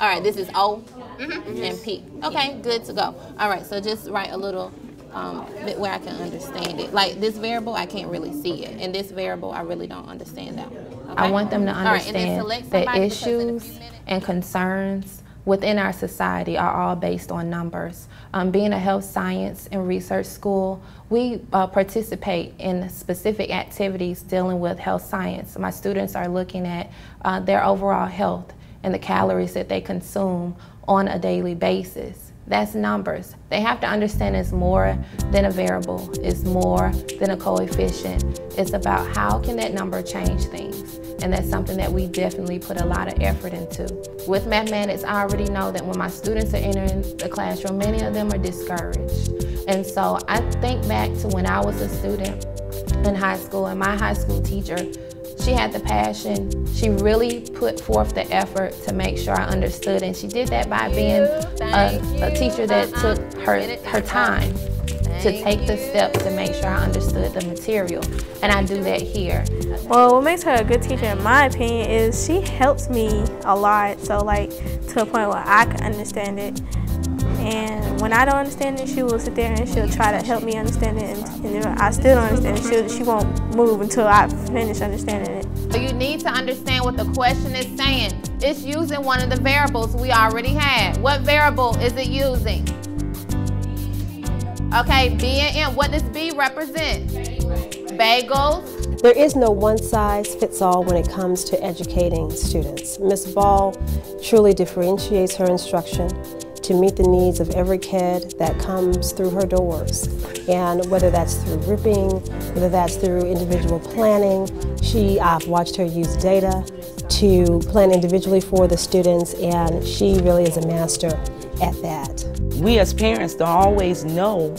All right, this is O and P. Okay, good to go. All right, so just write a little bit where I can understand it. Like this variable, I can't really see it. And this variable, I really don't understand that one. Okay? I want them to understand that issues and concerns within our society are all based on numbers. Being a health science and research school, we participate in specific activities dealing with health science. My students are looking at their overall health and the calories that they consume on a daily basis. That's numbers. They have to understand it's more than a variable, it's more than a coefficient. It's about how can that number change things. And that's something that we definitely put a lot of effort into. With mathematics, I already know that when my students are entering the classroom, many of them are discouraged. And so I think back to when I was a student in high school, and my high school teacher, she had the passion. She really put forth the effort to make sure I understood, and she did that by being a teacher that took her time to take the steps to make sure I understood the material, and I do that here. Well, what makes her a good teacher, in my opinion, is she helps me a lot, so like to a point where I can understand it. And when I don't understand it, she will sit there and she'll try to help me understand it. And if I still don't understand it, she won't move until I finish understanding it. So you need to understand what the question is saying. It's using one of the variables we already had. What variable is it using? Okay, B and M. What does B represent? Bagels. There is no one-size-fits-all when it comes to educating students. Ms. Ball truly differentiates her instruction to meet the needs of every kid that comes through her doors. And whether that's through ripping, whether that's through individual planning, I've watched her use data to plan individually for the students, and she really is a master at that. We as parents don't always know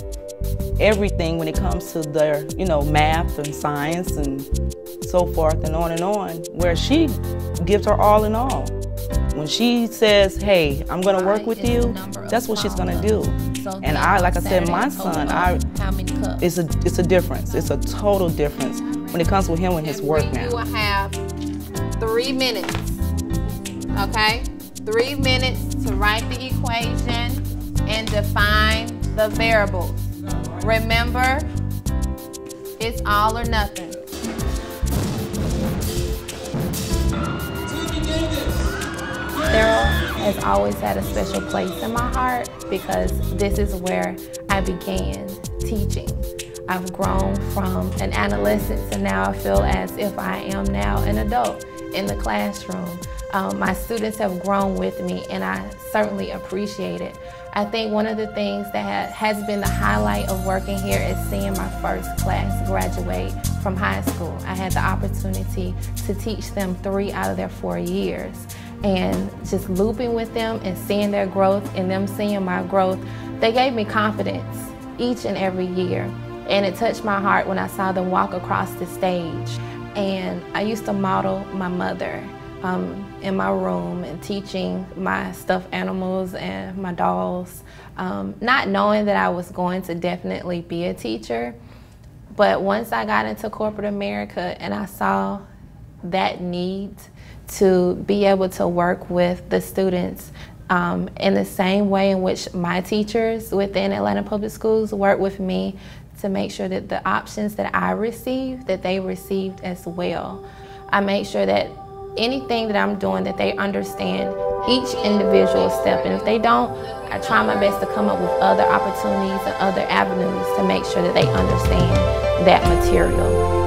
everything when it comes to their, math and science and so forth and on, where she gives her all in all. When she says, hey, I'm going to work with you, that's what she's going to do. And like I said, my son, it's a difference. It's a total difference when it comes with him and his work now. You will have 3 minutes, okay? 3 minutes to write the equation and define the variables. Remember, it's all or nothing. Therrell has always had a special place in my heart because this is where I began teaching. I've grown from an adolescent to now I feel as if I am now an adult in the classroom. My students have grown with me, and I certainly appreciate it. I think one of the things that has been the highlight of working here is seeing my first class graduate from high school. I had the opportunity to teach them 3 out of their 4 years. And just looping with them and seeing their growth and them seeing my growth, they gave me confidence each and every year. And it touched my heart when I saw them walk across the stage. And I used to model my mother in my room and teaching my stuffed animals and my dolls, not knowing that I was going to definitely be a teacher. But once I got into corporate America and I saw that need to be able to work with the students in the same way in which my teachers within Atlanta Public Schools work with me to make sure that the options that I received, that they received as well. I make sure that anything that I'm doing, that they understand each individual step. And if they don't, I try my best to come up with other opportunities and other avenues to make sure that they understand that material.